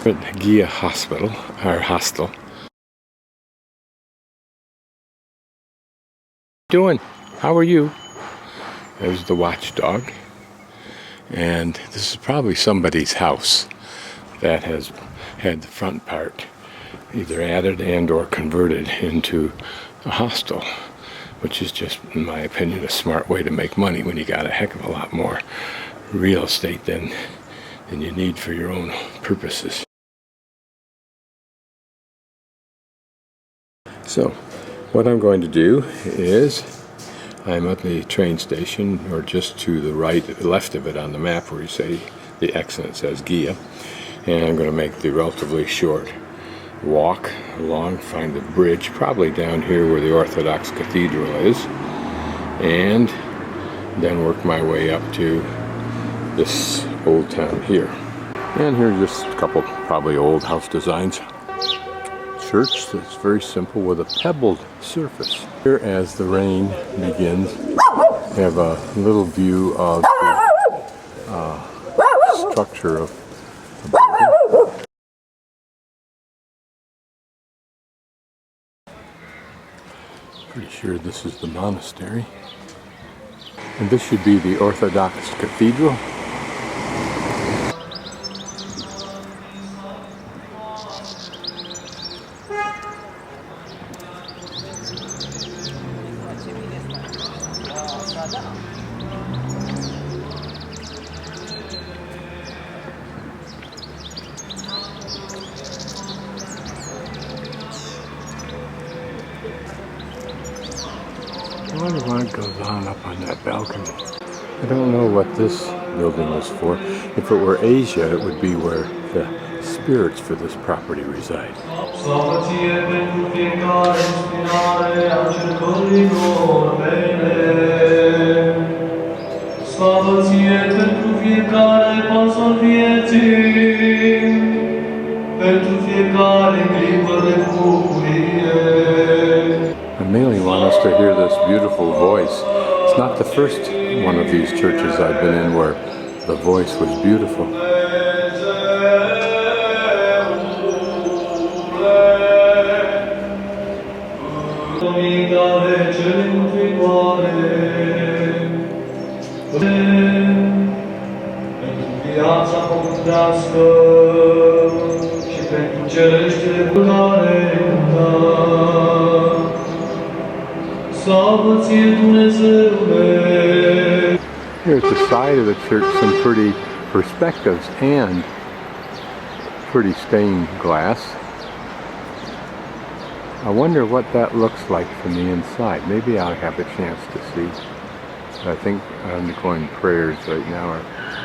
At Gia Hospital, or hostel. Doing? How are you? There's the watchdog. And this is probably somebody's house that has had the front part either added and or converted into a hostel, which is just, in my opinion, a smart way to make money when you got a heck of a lot more real estate than you need for your own purposes. So, what I'm going to do is, I'm at the train station, or just to the left of it on the map where you say the exit says Gia, and I'm going to make the relatively short walk along, find the bridge, probably down here where the Orthodox Cathedral is, and then work my way up to this old town here. And here's just a couple probably old house designs. Church that's very simple with a pebbled surface. Here, as the rain begins, we have a little view of the structure of the building. Pretty sure this is the monastery. And this should be the Orthodox Cathedral. I wonder what goes on up on that balcony. I don't know what this building was for. If it were Asia, it would be where the spirits for this property reside. I'm mainly want us to hear this beautiful voice. It's not the first one of these churches I've been in where the voice was beautiful. Here's the side of the church, some pretty perspectives and pretty stained glass. I wonder what that looks like from the inside. Maybe I'll have a chance to see. I think I'm going prayers right now, or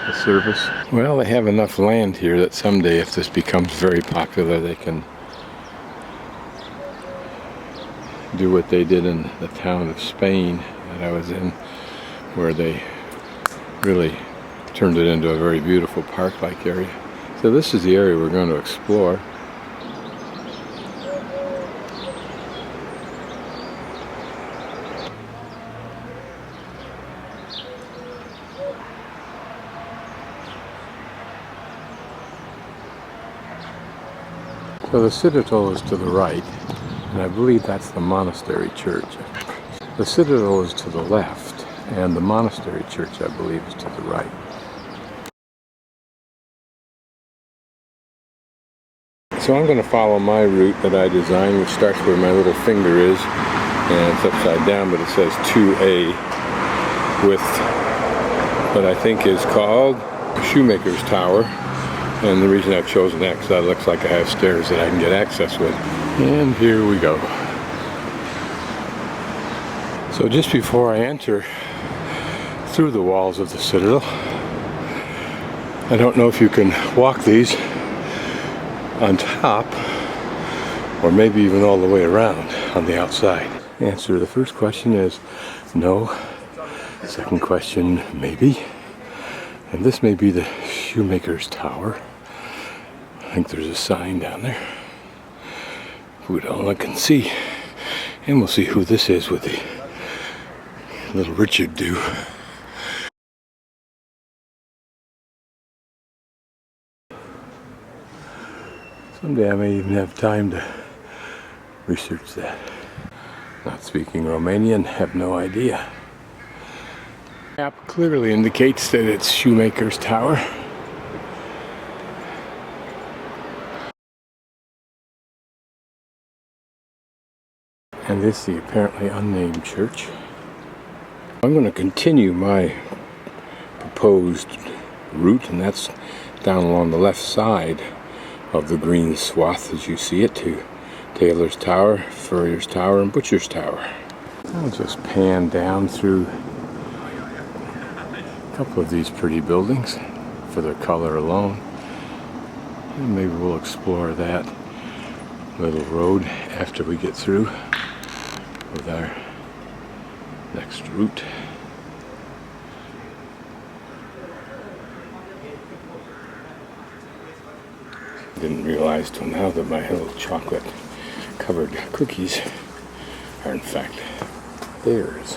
a service. Well, they have enough land here that someday, if this becomes very popular, they can do what they did in the town of Spain that I was in, where they really turned it into a very beautiful park-like area. So this is the area we're going to explore. So the Citadel is to the right, and I believe that's the Monastery Church. The Citadel is to the left, and the Monastery Church, I believe, is to the right. So I'm going to follow my route that I designed, which starts where my little finger is, and it's upside down, but it says 2A with what I think is called Shoemaker's Tower. And the reason I've chosen that is that it looks like I have stairs that I can get access with. And here we go. So just before I enter through the walls of the Citadel, I don't know if you can walk these on top, or maybe even all the way around on the outside. The answer to the first question is no. Second question, maybe. And this may be the Shoemaker's Tower. I think there's a sign down there. We don't look and see. And we'll see who this is with the little Richard do. Someday I may even have time to research that. Not speaking Romanian, have no idea. The map clearly indicates that it's Shoemaker's Tower. And this is the apparently unnamed church. I'm going to continue my proposed route, and that's down along the left side of the green swath as you see it, to Taylor's Tower, Furrier's Tower, and Butcher's Tower. I'll just pan down through a couple of these pretty buildings for their color alone, and maybe we'll explore that little road after we get through with our next route. Didn't realize till now that my little chocolate covered cookies are in fact theirs.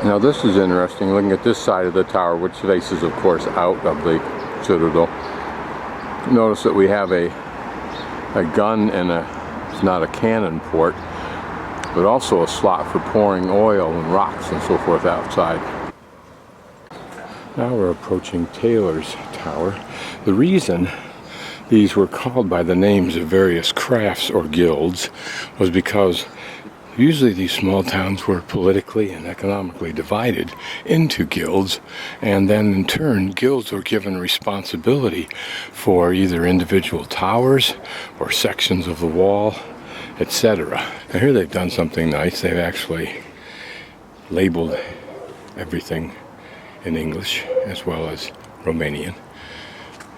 Now this is interesting, looking at this side of the tower, which faces of course out of the Citadel. Notice that we have a gun and it's not a cannon port, but also a slot for pouring oil and rocks and so forth outside. Now we're approaching Taylor's Tower. The reason these were called by the names of various crafts or guilds was because usually these small towns were politically and economically divided into guilds, and then in turn guilds were given responsibility for either individual towers or sections of the wall, etc. Now here they've done something nice. They've actually labeled everything in English as well as Romanian.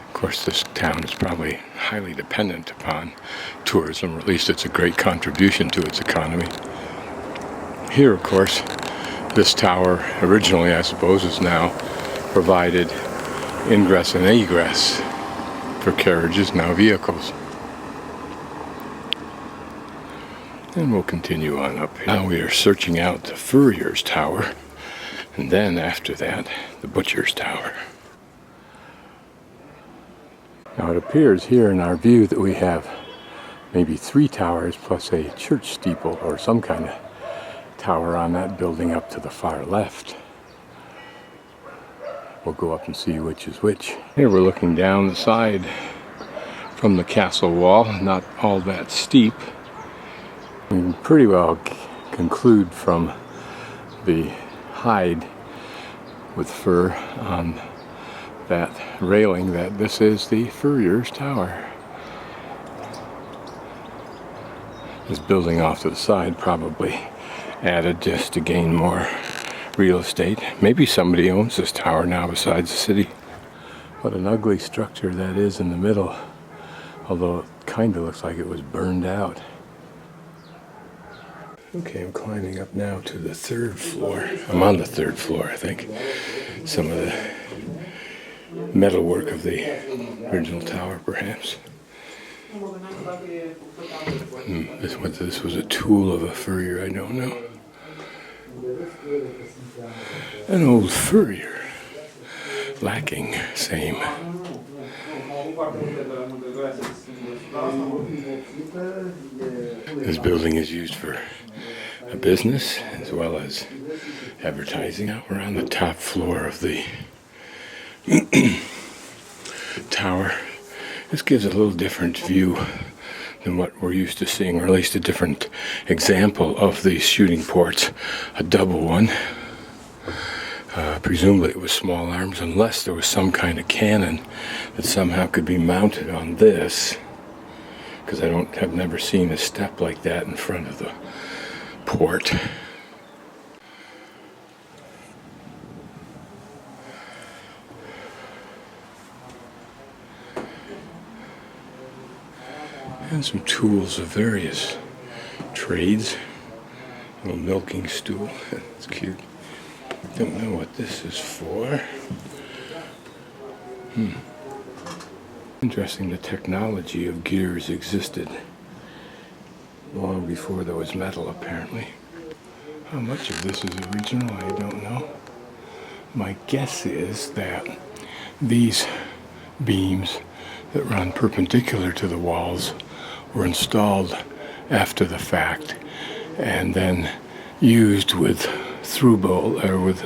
Of course, this town is probably highly dependent upon tourism, or at least it's a great contribution to its economy. Here, of course, this tower originally, I suppose, is now provided ingress and egress for carriages, now vehicles. And we'll continue on up here. Now we are searching out the Furrier's Tower, and then after that, the Butcher's Tower. Now it appears here in our view that we have maybe 3 towers plus a church steeple or some kind of tower on that building up to the far left. We'll go up and see which is which. Here we're looking down the side from the castle wall, not all that steep. You can pretty well conclude from the hide with fur on that railing that this is the Furrier's Tower. This building off to the side probably added just to gain more real estate. Maybe somebody owns this tower now besides the city. What an ugly structure that is in the middle, although it kind of looks like it was burned out. Okay, I'm climbing up now to the 3rd floor. I'm on the 3rd floor, I think. Some of the metalwork of the original tower, perhaps. Whether this was a tool of a furrier, I don't know. An old furrier. Lacking, same. This building is used for a business as well as advertising. Out we're on the top floor of the tower. This gives a little different view than what we're used to seeing, or at least a different example of these shooting ports. A double one. Presumably it was small arms, unless there was some kind of cannon that somehow could be mounted on this, because I've never seen a step like that in front of the port. And some tools of various trades. A little milking stool. That's cute. Don't know what this is for. Interesting, the technology of gears existed long before there was metal, apparently. How much of this is original, I don't know. My guess is that these beams that run perpendicular to the walls were installed after the fact and then used with through bolt or with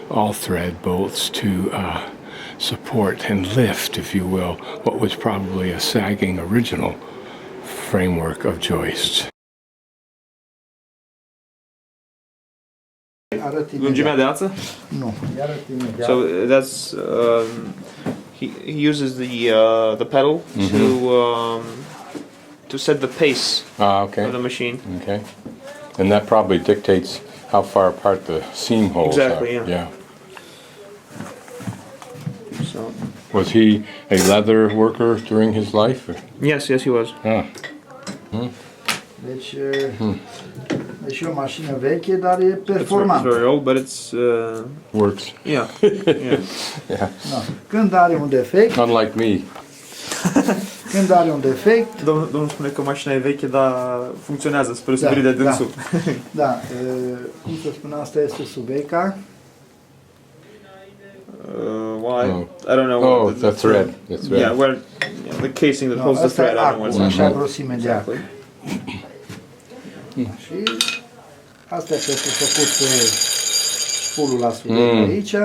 all thread bolts to support and lift, if you will, what was probably a sagging original framework of joists. Lungimea de ață? Nu, arăt imediat. So that's he uses the pedal to set the pace Okay. of the machine. Okay. And that probably dictates how far apart the seam holes Exactly, are. yeah. So Was he a leather worker during his life? Or? yes, he was. Ah. Deci, deci e o mașină veche, dar e It's performantă. very old, but it's Works. yeah. Yeah. Da. Când are un defect, Unlike me. când are un defect, Domnul spune că mașina e veche, dar funcționează spre deosebire de dânsul. da, cum să spun, asta este subeca. Why? Oh. I don't know. Oh, the thread. The thread. Yeah, where the casing that holds the Asta e thread. I don't know acul, what's așa grosime de ac. exactly. Și asta e pentru făcut spulul la subecă aici.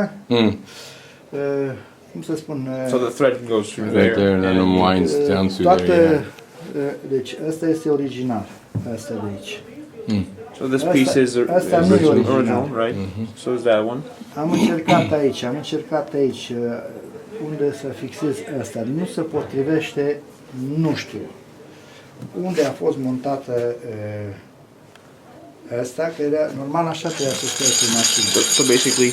Cum să spun, So the thread goes through Right there, and then it winds down through there. Yeah. deci ăsta este original, ăsta de aici. So this piece is Asta nu e original. original, right? So is that one. Am încercat aici unde să fixez ăsta. Nu se potrivește, nu știu. Unde a fost montată ăsta, că era, normal așa trebuia să stea cu mașină. So basically,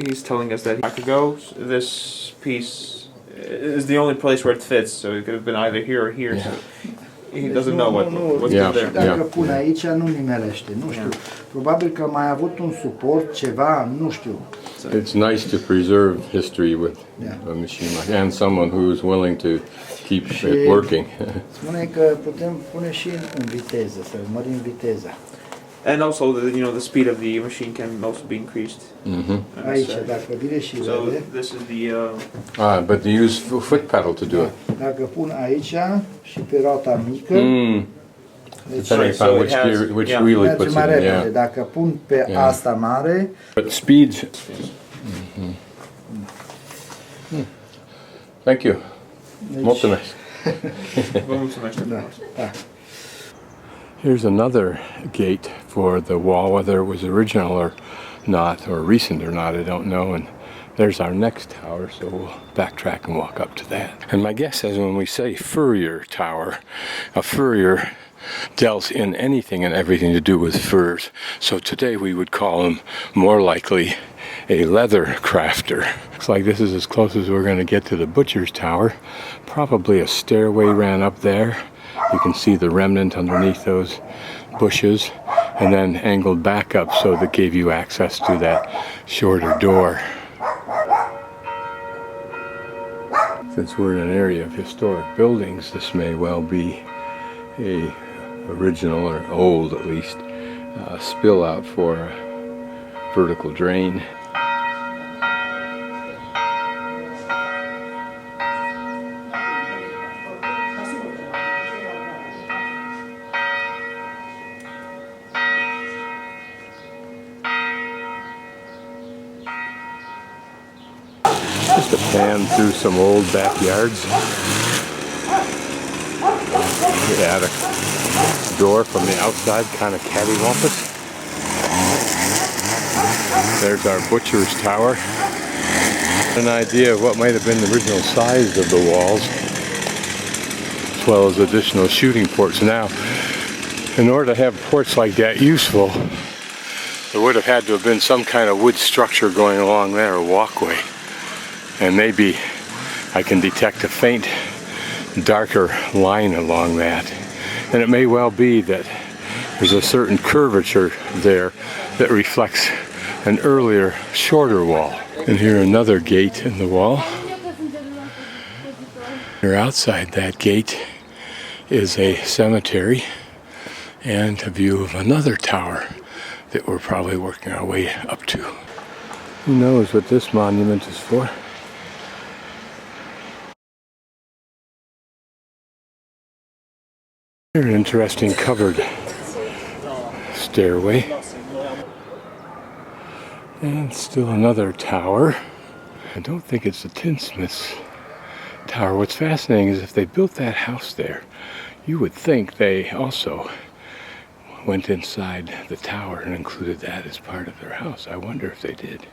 he's telling us that back ago, this piece is the only place where it fits. So it could have been either here or here. So he doesn't know what's Yeah. there. Dacă pun aici, nu nimelește, nu știu. Probabil că mai avut un suport, ceva, nu știu. It's nice to preserve history with a machine like and someone who is willing to keep it working. Spune că putem pune și în viteză, să mărim viteza. And also, the speed of the machine can also be increased. Aici, dacă vine și So vede, this is the But they use foot pedal to do it. dacă pun aici și pe roata mică, deci Depending so upon it which has- gear, which yeah. wheel he merge puts mai in. repede. Yeah. Dacă pun pe Yeah. asta mare, But speeds. Thank you. deci, Mulțumesc. Vă mulțumesc. da. Here's another gate for the wall, whether it was original or not, or recent or not, I don't know. And there's our next tower, so we'll backtrack and walk up to that. And my guess is when we say furrier tower, a furrier dealt in anything and everything to do with furs. So today we would call him more likely a leather crafter. Looks like this is as close as we're going to get to the butcher's tower. Probably a stairway ran up there. You can see the remnant underneath those bushes, and then angled back up so that gave you access to that shorter door. Since we're in an area of historic buildings, this may well be a original, or old at least, spill out for a vertical drain. Just a pan through some old backyards. The attic door from the outside, kind of cattywampus. There's our butcher's tower. An idea of what might have been the original size of the walls, as well as additional shooting ports. Now, in order to have ports like that useful, there would have had to have been some kind of wood structure going along there, a walkway. And maybe I can detect a faint, darker line along that. And it may well be that there's a certain curvature there that reflects an earlier, shorter wall. And here another gate in the wall. Here outside that gate is a cemetery and a view of another tower that we're probably working our way up to. Who knows what this monument is for? An interesting covered stairway. And still another tower. I don't think it's the tinsmith's tower. What's fascinating is if they built that house there, you would think they also went inside the tower and included that as part of their house. I wonder if they did.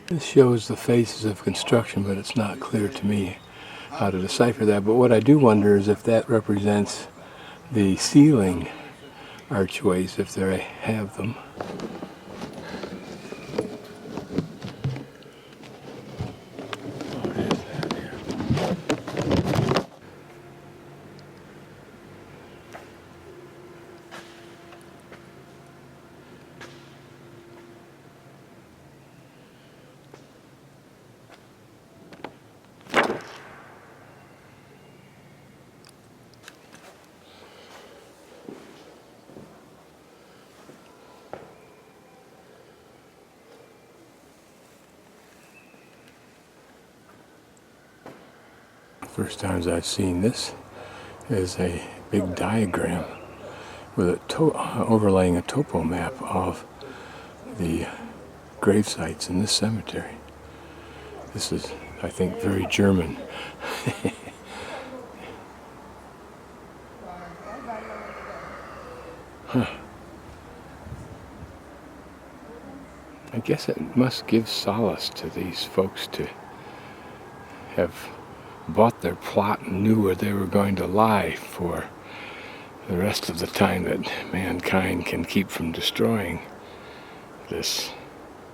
This shows the phases of construction, but it's not clear to me how to decipher that. But what I do wonder is if that represents the ceiling archways, if they have them. First times I've seen this is a big diagram with overlaying a topo map of the grave sites in this cemetery. This is, I think, very German. Huh. I guess it must give solace to these folks to have bought their plot and knew where they were going to lie for the rest of the time that mankind can keep from destroying this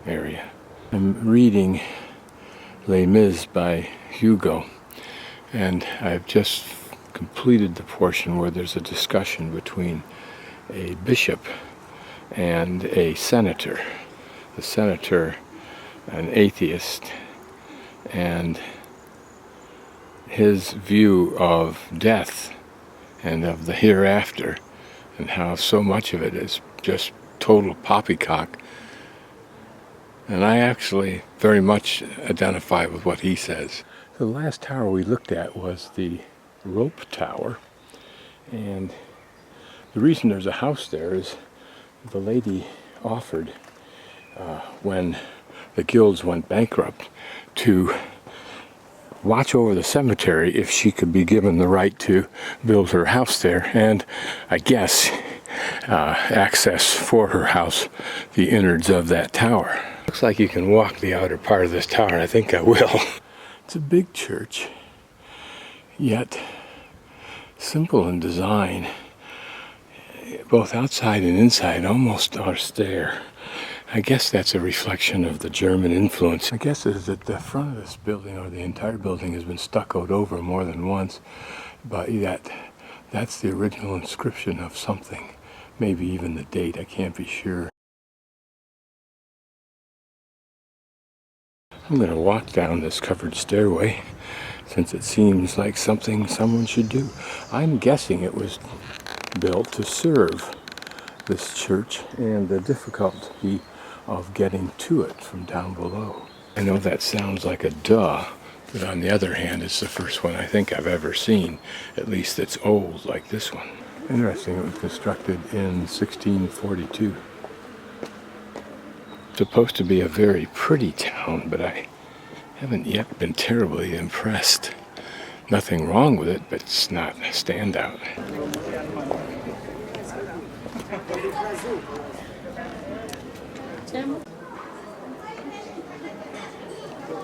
area. I'm reading Les Mis by Hugo, and I've just completed the portion where there's a discussion between a bishop and a senator. The senator, an atheist, and his view of death and of the hereafter, and how so much of it is just total poppycock. And I actually very much identify with what he says. The last tower we looked at was the rope tower, and the reason there's a house there is the lady offered, when the guilds went bankrupt, to watch over the cemetery if she could be given the right to build her house there, and I guess access for her house the innards of that tower. Looks like you can walk the outer part of this tower, and I think I will. It's a big church, yet simple in design, both outside and inside, almost austere. I guess that's a reflection of the German influence. I guess is that the front of this building, or the entire building, has been stuccoed over more than once, but that's the original inscription of something. Maybe even the date, I can't be sure. I'm going to walk down this covered stairway, since it seems like something someone should do. I'm guessing it was built to serve this church and the difficulty of getting to it from down below. I know that sounds like a duh, but on the other hand, it's the first one I think I've ever seen, at least that's old like this one. Interesting, it was constructed in 1642. It's supposed to be a very pretty town, but I haven't yet been terribly impressed. Nothing wrong with it, but it's not a standout.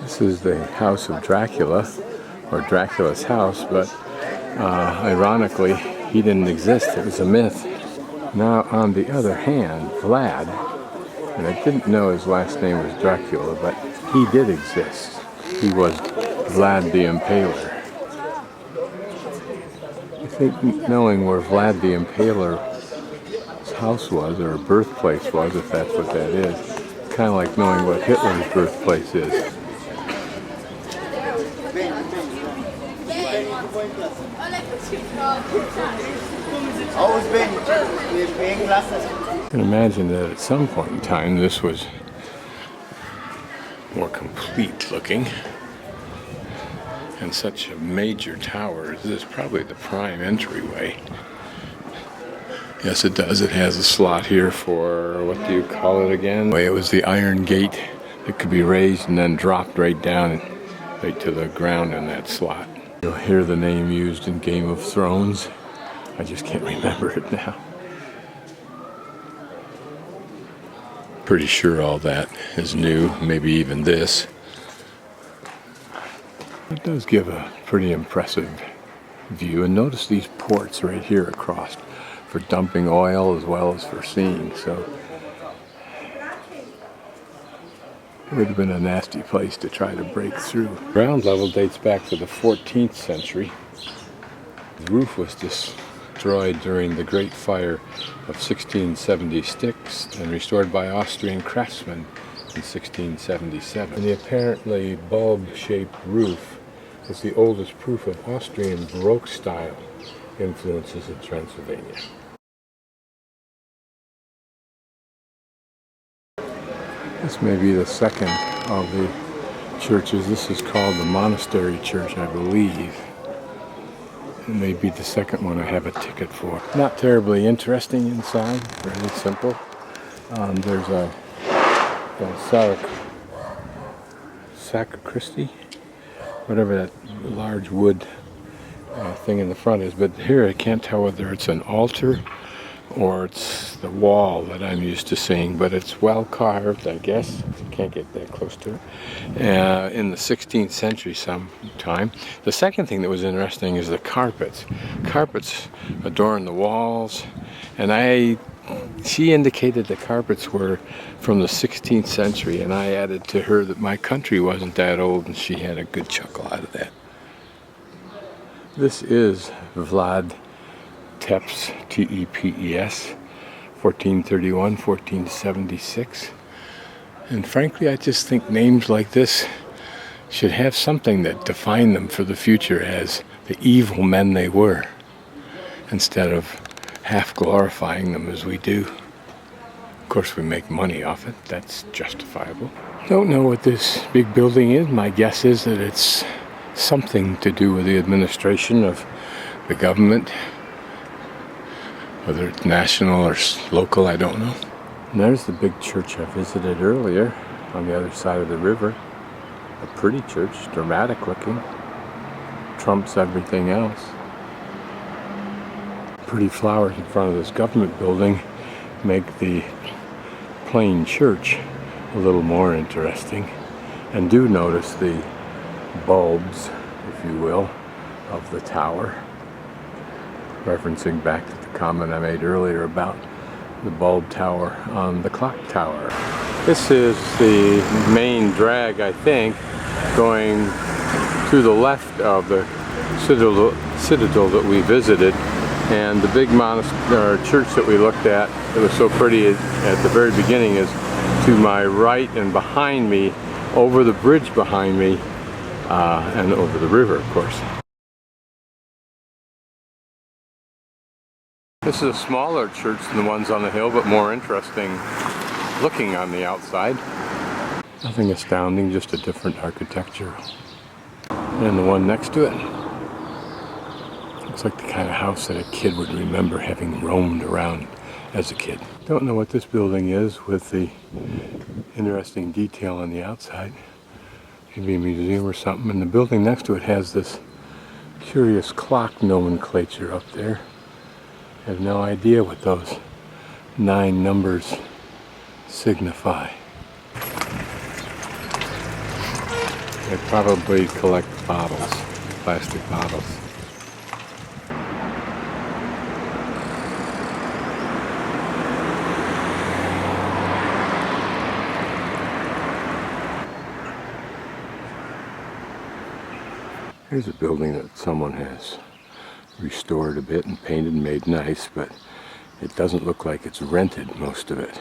This is the house of Dracula, or Dracula's house, but ironically, he didn't exist. It was a myth. Now, on the other hand, Vlad, and I didn't know his last name was Dracula, but he did exist. He was Vlad the Impaler. I think knowing where Vlad the Impaler's house was, or birthplace was, if that's what that is, kind of like knowing what Hitler's birthplace is. I can imagine that at some point in time this was more complete looking, and such a major tower. This is probably the prime entryway. Yes, it does. It has a slot here for, what do you call it again? It was the iron gate that could be raised and then dropped right down, right to the ground in that slot. You'll hear the name used in Game of Thrones. I just can't remember it now. Pretty sure all that is new, maybe even this. It does give a pretty impressive view, and notice these ports right here across for dumping oil as well as for seeing, so it would have been a nasty place to try to break through. Ground level dates back to the 14th century. The roof was destroyed during the Great Fire of 1676 and restored by Austrian craftsmen in 1677. And the apparently bulb-shaped roof is the oldest proof of Austrian Baroque style influences in Transylvania. This may be the second of the churches. This is called the Monastery Church, I believe. It may be the second one I have a ticket for. Not terribly interesting inside, really simple. There's a sacristy, whatever that large wood thing in the front is. But here I can't tell whether it's an altar or it's the wall that I'm used to seeing, but it's well carved, I guess. Can't get that close to it. In the 16th century sometime. The second thing that was interesting is the carpets. Carpets adorn the walls, and she indicated the carpets were from the 16th century, and I added to her that my country wasn't that old, and she had a good chuckle out of that. This is Vlad Tepes, T-E-P-E-S, 1431, 1476. And frankly, I just think names like this should have something that defined them for the future as the evil men they were, instead of half glorifying them as we do. Of course, we make money off it. That's justifiable. Don't know what this big building is. My guess is that it's something to do with the administration of the government. Whether it's national or local, I don't know. And there's the big church I visited earlier on the other side of the river. A pretty church, dramatic looking. Trumps everything else. Pretty flowers in front of this government building make the plain church a little more interesting. And do notice the bulbs, if you will, of the tower. Referencing back to the comment I made earlier about the bulb tower on the clock tower. This is the main drag, I think, going to the left of the Citadel that we visited, and the big church that we looked at that was so pretty at the very beginning is to my right and behind me, over the bridge behind me, and over the river, of course. This is a smaller church than the ones on the hill, but more interesting looking on the outside. Nothing astounding, just a different architecture. And the one next to it looks like the kind of house that a kid would remember having roamed around as a kid. Don't know what this building is with the interesting detail on the outside. Maybe a museum or something. And the building next to it has this curious clock nomenclature up there. I have no idea what those 9 numbers signify. They probably collect bottles, plastic bottles. Here's a building that someone has restored a bit and painted and made nice, but it doesn't look like it's rented, most of it.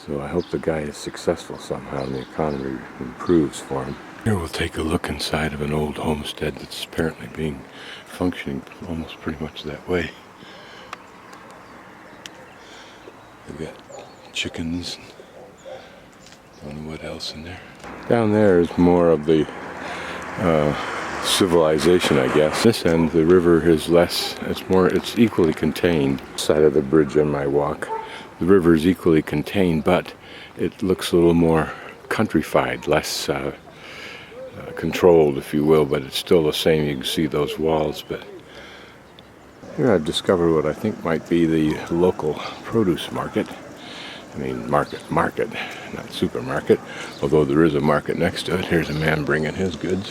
So I hope the guy is successful somehow and the economy improves for him. Here we'll take a look inside of an old homestead that's apparently being functioning almost pretty much that way. They've got chickens. Don't know what else in there. Down there is more of the civilization, I guess. This end, the river is less. It's equally contained. Side of the bridge on my walk, the river is equally contained, but it looks a little more countrified, less controlled, if you will. But it's still the same. You can see those walls. But here I've discovered what I think might be the local produce market. I mean, market, not supermarket, although there is a market next to it. Here's a man bringing his goods.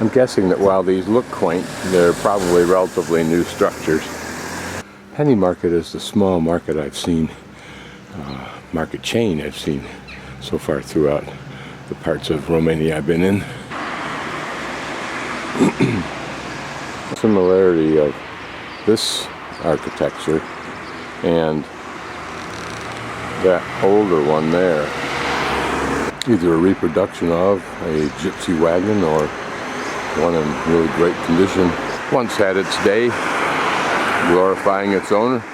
I'm guessing that while these look quaint, they're probably relatively new structures. Penny market is the small market I've seen, market chain I've seen so far throughout the parts of Romania I've been in. Similarity of this architecture and that older one there, either a reproduction of a gypsy wagon or one in really great condition. Once had its day, glorifying its owner.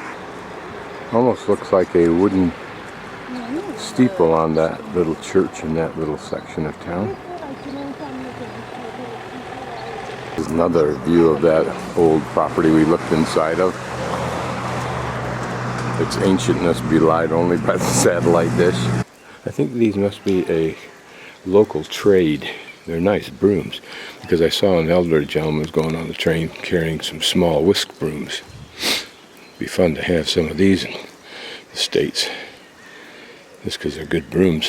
Almost looks like a wooden steeple on that little church in that little section of town. There's another view of that old property we looked inside of. Its ancientness belied only by the satellite dish. I think these must be a local trade. They're nice brooms, because I saw an elderly gentleman was going on the train carrying some small whisk brooms. It'd be fun to have some of these in the States, just because they're good brooms.